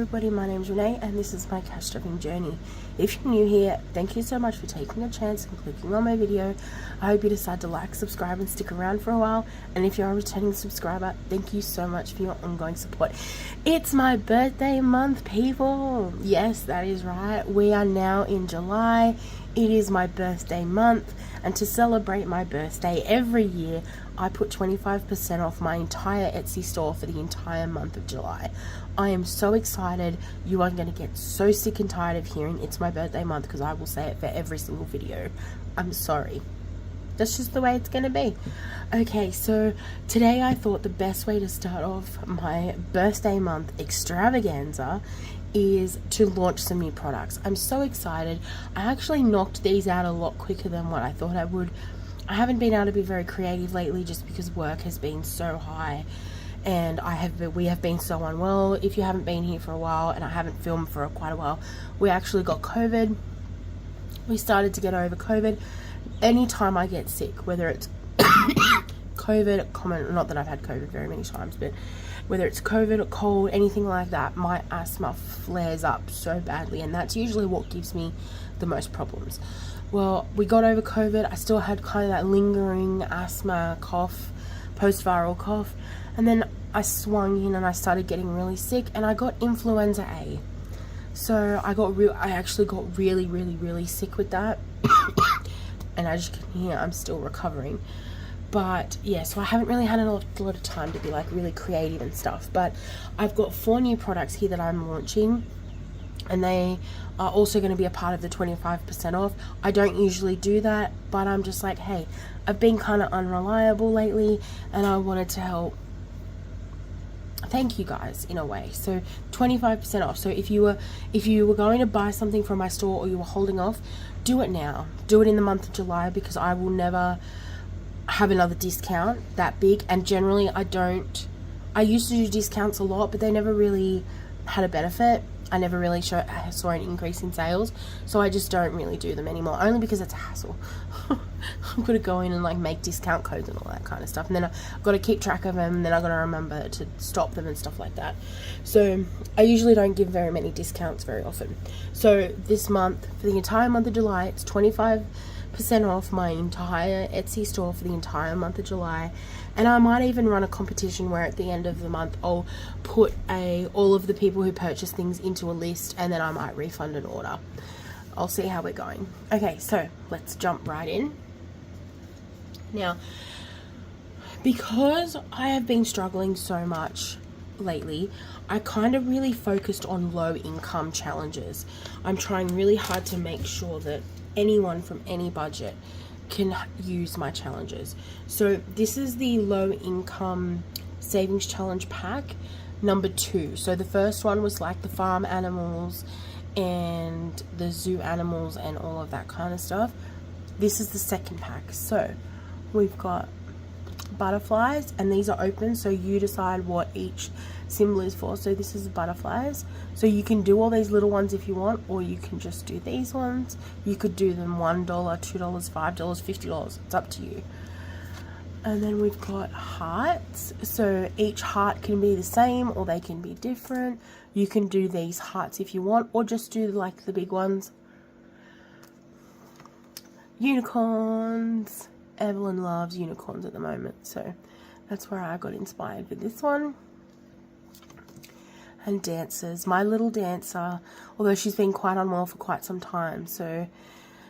everybody, my name's Renee and this is my cash stuffing journey. If you're new here, thank you so much for taking a chance and clicking on my video. I hope you decide to like, subscribe and stick around for a while, and if you're a returning subscriber, thank you so much for your ongoing support. It's my birthday month, people. Yes, that is right, we are now in July. It is my birthday month, and to celebrate my birthday every year I put 25% off my entire Etsy store for the entire month of July. I am so excited. You are going to get so sick and tired of hearing it's my birthday month because I will say it for every single video. I'm sorry. That's just the way it's going to be. Okay, so today I thought the best way to start off my birthday month extravaganza is to launch some new products. I'm so excited. I actually knocked these out a lot quicker than what I thought I would. I haven't been able to be very creative lately just because work has been so high and we have been so unwell. If you haven't been here for a while, and I haven't filmed for quite a while, we actually got COVID. We started to get over COVID. Anytime I get sick, whether it's COVID, not that I've had COVID very many times, but whether it's COVID or cold, anything like that, my asthma flares up so badly, and that's usually what gives me the most problems. Well, we got over COVID. I still had kind of that lingering asthma cough, post-viral cough, and then I swung in and I started getting really sick, and I got influenza A. So I actually got really sick with that. And as you can hear, I'm still recovering. But yeah, so I haven't really had a lot of time to be like really creative and stuff. But I've got 4 new products here that I'm launching, and they are also going to be a part of the 25% off. I don't usually do that, but I'm just like, hey, I've been kind of unreliable lately and I wanted to help thank you guys in a way. So 25% off. So if you were going to buy something from my store or you were holding off, do it now. Do it in the month of July, because I will never have another discount that big. And generally I used to do discounts a lot, but they never really had a benefit. I never really saw an increase in sales, so I just don't really do them anymore, only because it's a hassle. I've got to go in and like make discount codes and all that kind of stuff, and then I've got to keep track of them, and then I've got to remember to stop them and stuff like that. So I usually don't give very many discounts very often. So this month, for the entire month of July, it's 25% off my entire Etsy store for the entire month of July. And I might even run a competition where at the end of the month I'll put all of the people who purchase things into a list, and then I might refund an order. I'll see how we're going. Okay, so let's jump right in. Now, because I have been struggling so much lately, I kind of really focused on low income challenges. I'm trying really hard to make sure that anyone from any budget can use my challenges. So this is the low income savings challenge pack number 2. So the first one was like the farm animals and the zoo animals and all of that kind of stuff. This is the second pack. So we've got butterflies, and these are open, so you decide what each symbol is for. So this is butterflies, so you can do all these little ones if you want, or you can just do these ones. You could do them $1, $2, $5, $50. It's up to you. And then we've got hearts, so each heart can be the same or they can be different. You can do these hearts if you want, or just do like the big ones. Unicorns. Evelyn loves unicorns at the moment, so that's where I got inspired with this one. And dancers. My little dancer, although she's been quite unwell for quite some time, so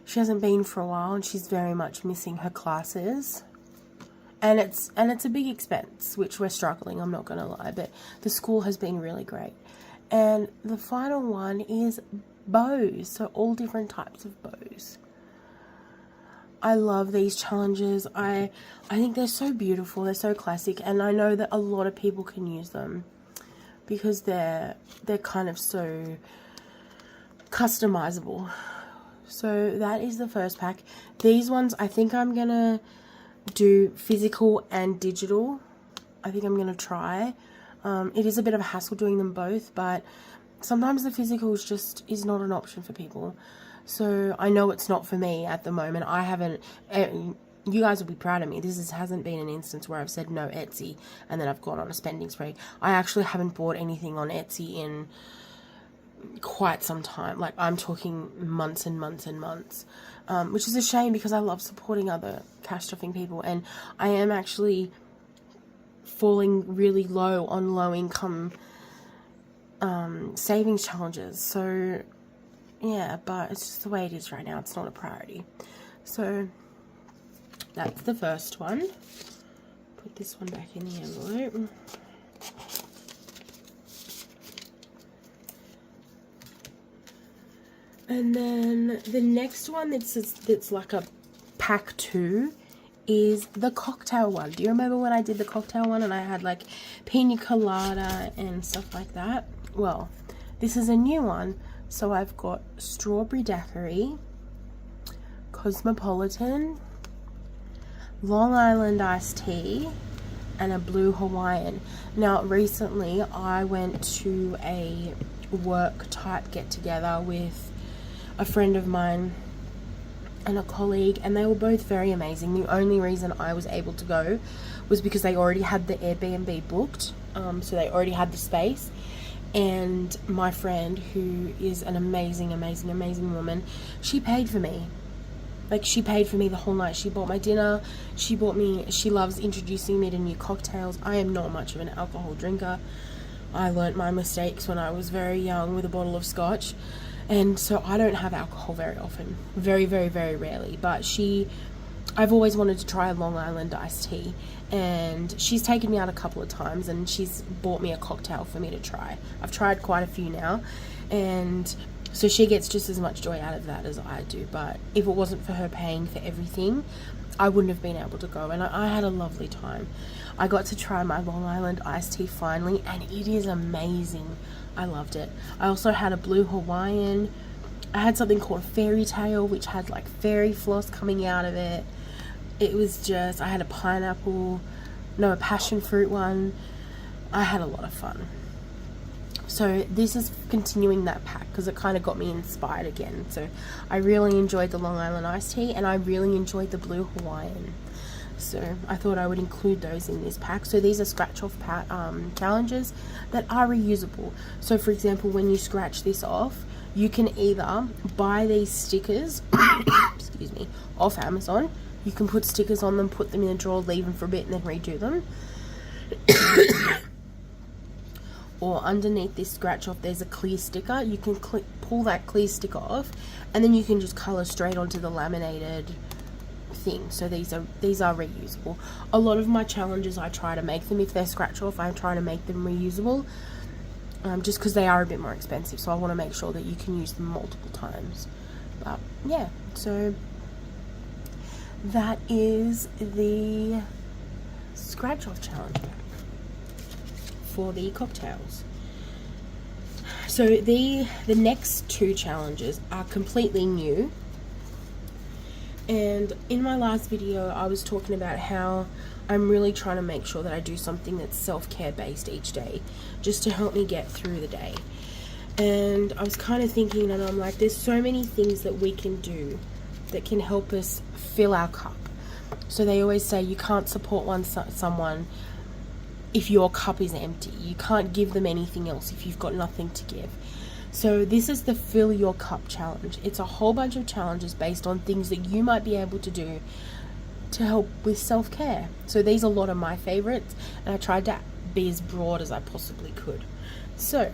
she hasn't been for a while, and she's very much missing her classes. And it's a big expense, which we're struggling, I'm not going to lie, but the school has been really great. And the final one is bows, so all different types of bows. I love these challenges. I think they're so beautiful, they're so classic, and I know that a lot of people can use them because they're kind of so customizable. So that is the first pack. These ones, I think I'm gonna do physical and digital. I think I'm gonna try. It is a bit of a hassle doing them both, but sometimes the physical is not an option for people. So I know it's not for me at the moment. I haven't, you guys will be proud of me. This hasn't been an instance where I've said no Etsy and then I've gone on a spending spree. I actually haven't bought anything on Etsy in quite some time. Like, I'm talking months and months and months, which is a shame because I love supporting other cash stuffing people, and I am actually falling really low on low income savings challenges. So yeah, but it's just the way it is right now. It's not a priority. So that's the first one. Put this one back in the envelope. And then the next one that's like a pack 2 is the cocktail one. Do you remember when I did the cocktail one and I had like pina colada and stuff like that? Well, this is a new one. So I've got strawberry daiquiri, cosmopolitan, Long Island iced tea, and a blue Hawaiian. Now, recently I went to a work type get together with a friend of mine and a colleague, and they were both very amazing. The only reason I was able to go was because they already had the Airbnb booked, so they already had the space. And my friend, who is an amazing, amazing, amazing woman, she paid for me. Like, she paid for me the whole night. She bought my dinner. She loves introducing me to new cocktails. I am not much of an alcohol drinker. I learnt my mistakes when I was very young with a bottle of scotch. And so I don't have alcohol very often. Very, very, very rarely. But I've always wanted to try a Long Island iced tea. And she's taken me out a couple of times and she's bought me a cocktail for me to try. I've tried quite a few now. And so she gets just as much joy out of that as I do. But if it wasn't for her paying for everything, I wouldn't have been able to go. And I had a lovely time. I got to try my Long Island iced tea finally, and it is amazing. I loved it. I also had a blue Hawaiian. I had something called Fairy Tale, which had like fairy floss coming out of it. It was just, I had a passion fruit one. I had a lot of fun. So this is continuing that pack because it kind of got me inspired again. So I really enjoyed the Long Island iced tea, and I really enjoyed the blue Hawaiian. So I thought I would include those in this pack. So these are scratch off challenges that are reusable. So for example, when you scratch this off, you can either buy these stickers excuse me, off Amazon. You can put stickers on them, put them in a drawer, leave them for a bit, and then redo them. Or underneath this scratch off, there's a clear sticker. You can pull that clear sticker off, and then you can just color straight onto the laminated thing. So these are reusable. A lot of my challenges, I try to make them, if they're scratch off, I try to make them reusable, just because they are a bit more expensive. So I want to make sure that you can use them multiple times. But yeah, so that is the scratch off challenge for the cocktails. So the next 2 challenges are completely new. And in my last video, I was talking about how I'm really trying to make sure that I do something that's self-care based each day, just to help me get through the day. And I was kind of thinking, and I'm like, there's so many things that we can do that can help us fill our cup. So they always say you can't support someone if your cup is empty. You can't give them anything else if you've got nothing to give. So this is the Fill Your Cup Challenge. It's a whole bunch of challenges based on things that you might be able to do to help with self-care. So these are a lot of my favorites, and I tried to be as broad as I possibly could. So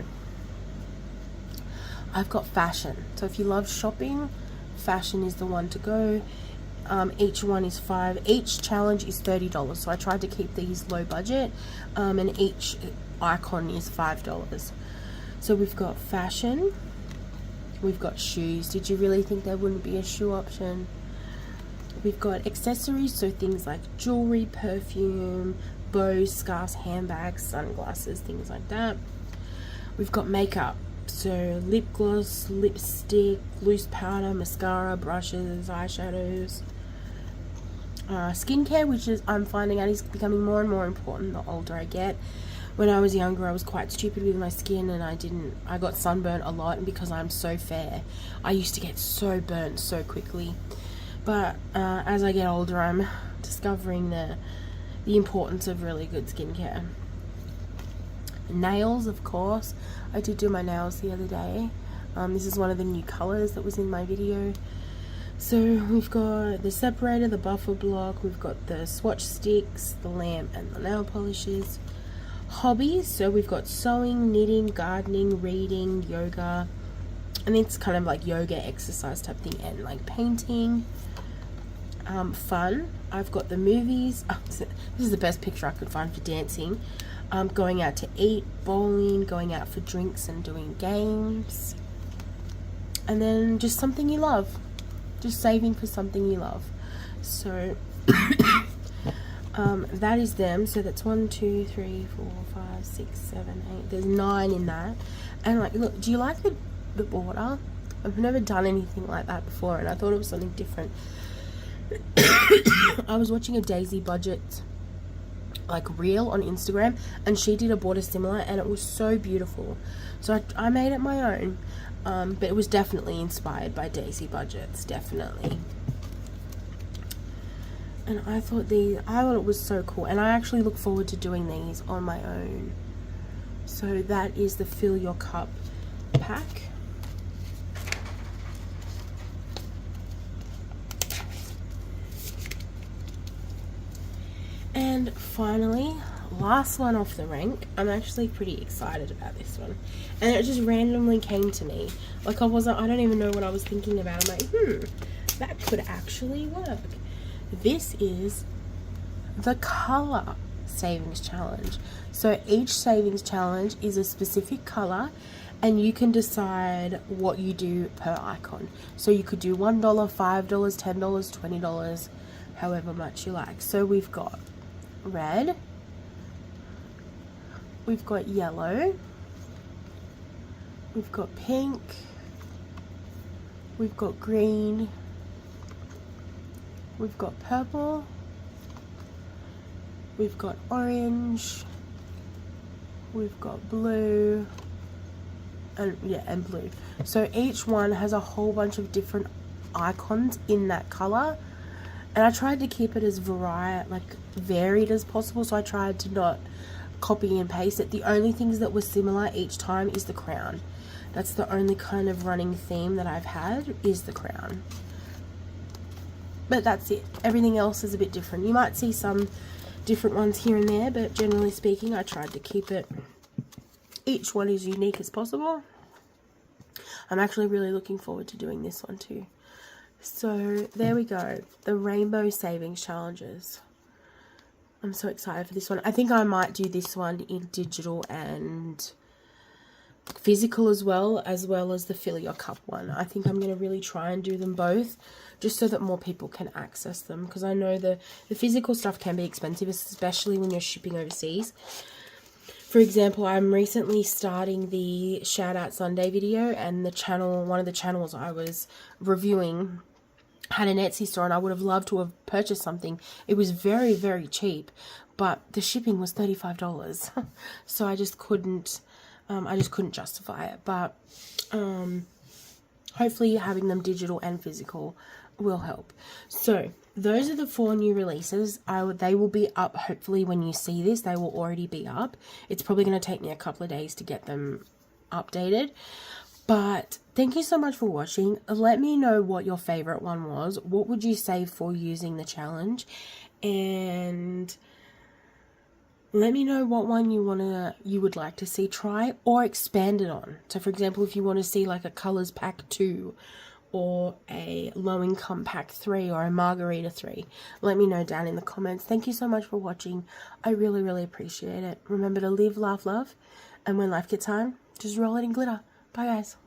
I've got fashion. So if you love shopping, fashion is the one to go. Each challenge is $30. So I tried to keep these low budget, and each icon is $5. So we've got fashion, we've got shoes. Did you really think there wouldn't be a shoe option? We've got accessories, so things like jewelry, perfume, bows, scarves, handbags, sunglasses, things like that. We've got makeup, so lip gloss, lipstick, loose powder, mascara, brushes, eyeshadows. Skincare, which is, I'm finding out, is becoming more and more important the older I get. When I was younger, I was quite stupid with my skin, and I got sunburnt a lot, and because I'm so fair, I used to get so burnt so quickly. But as I get older, I'm discovering the importance of really good skincare. Nails, of course. I did do my nails the other day. This is one of the new colours that was in my video. So we've got the separator, the buffer block, we've got the swatch sticks, the lamp, and the nail polishes. Hobbies, so we've got sewing, knitting, gardening, reading, yoga, and it's kind of like yoga exercise type thing, and like painting. Fun, I've got the movies. This is the best picture I could find for dancing. Going out to eat, bowling, going out for drinks and doing games. And then just something you love. Just saving for something you love. So that is them. So that's 1, 2, 3, 4, 5, 6, 7, 8. There's 9 in that. And like, look, do you like the border? I've never done anything like that before, and I thought it was something different. I was watching a Daisy Budget like reel on Instagram, and she did a border similar, and it was so beautiful. So I made it my own, but it was definitely inspired by Daisy Budgets, definitely. And I thought it was so cool, and I actually look forward to doing these on my own. So that is the Fill Your Cup pack. And finally, last one off the rank. I'm actually pretty excited about this one, and it just randomly came to me. Like I don't even know what I was thinking about. I'm like, that could actually work. This is the color savings challenge. So each savings challenge is a specific color, and you can decide what you do per icon. So you could do $1, $5, $10, $20, however much you like. So we've got red, we've got yellow, we've got pink, we've got green, we've got purple, we've got orange, we've got blue, and blue. So each one has a whole bunch of different icons in that color, and I tried to keep it as varied as possible. So I tried to not copy and paste it. The only things that were similar each time is the crown. That's the only kind of running theme that I've had, is the crown. But that's it. Everything else is a bit different. You might see some different ones here and there, but generally speaking, I tried to keep it, each one as unique as possible. I'm actually really looking forward to doing this one too. So there we go, the rainbow savings challenges. I'm so excited for this one. I think I might do this one in digital and physical as well as the Fill Your Cup one. I think I'm going to really try and do them both, just so that more people can access them, because I know the physical stuff can be expensive, especially when you're shipping overseas. For example, I'm recently starting the Shout Out Sunday video, and one of the channels I was reviewing had an Etsy store, and I would have loved to have purchased something. It was very, very cheap, but the shipping was $35. So I just couldn't justify it. But hopefully having them digital and physical will help. So those are the 4 new releases. They will be up, hopefully when you see this, they will already be up. It's probably going to take me a couple of days to get them updated. But thank you so much for watching. Let me know what your favorite one was. What would you say for using the challenge? And let me know what one you would like to see try or expanded on. So for example, if you want to see like a Colors Pack 2 or a Low Income Pack 3 or a Margarita 3, let me know down in the comments. Thank you so much for watching. I really, really appreciate it. Remember to live, laugh, love, and when life gets hard, just roll it in glitter. Bye guys.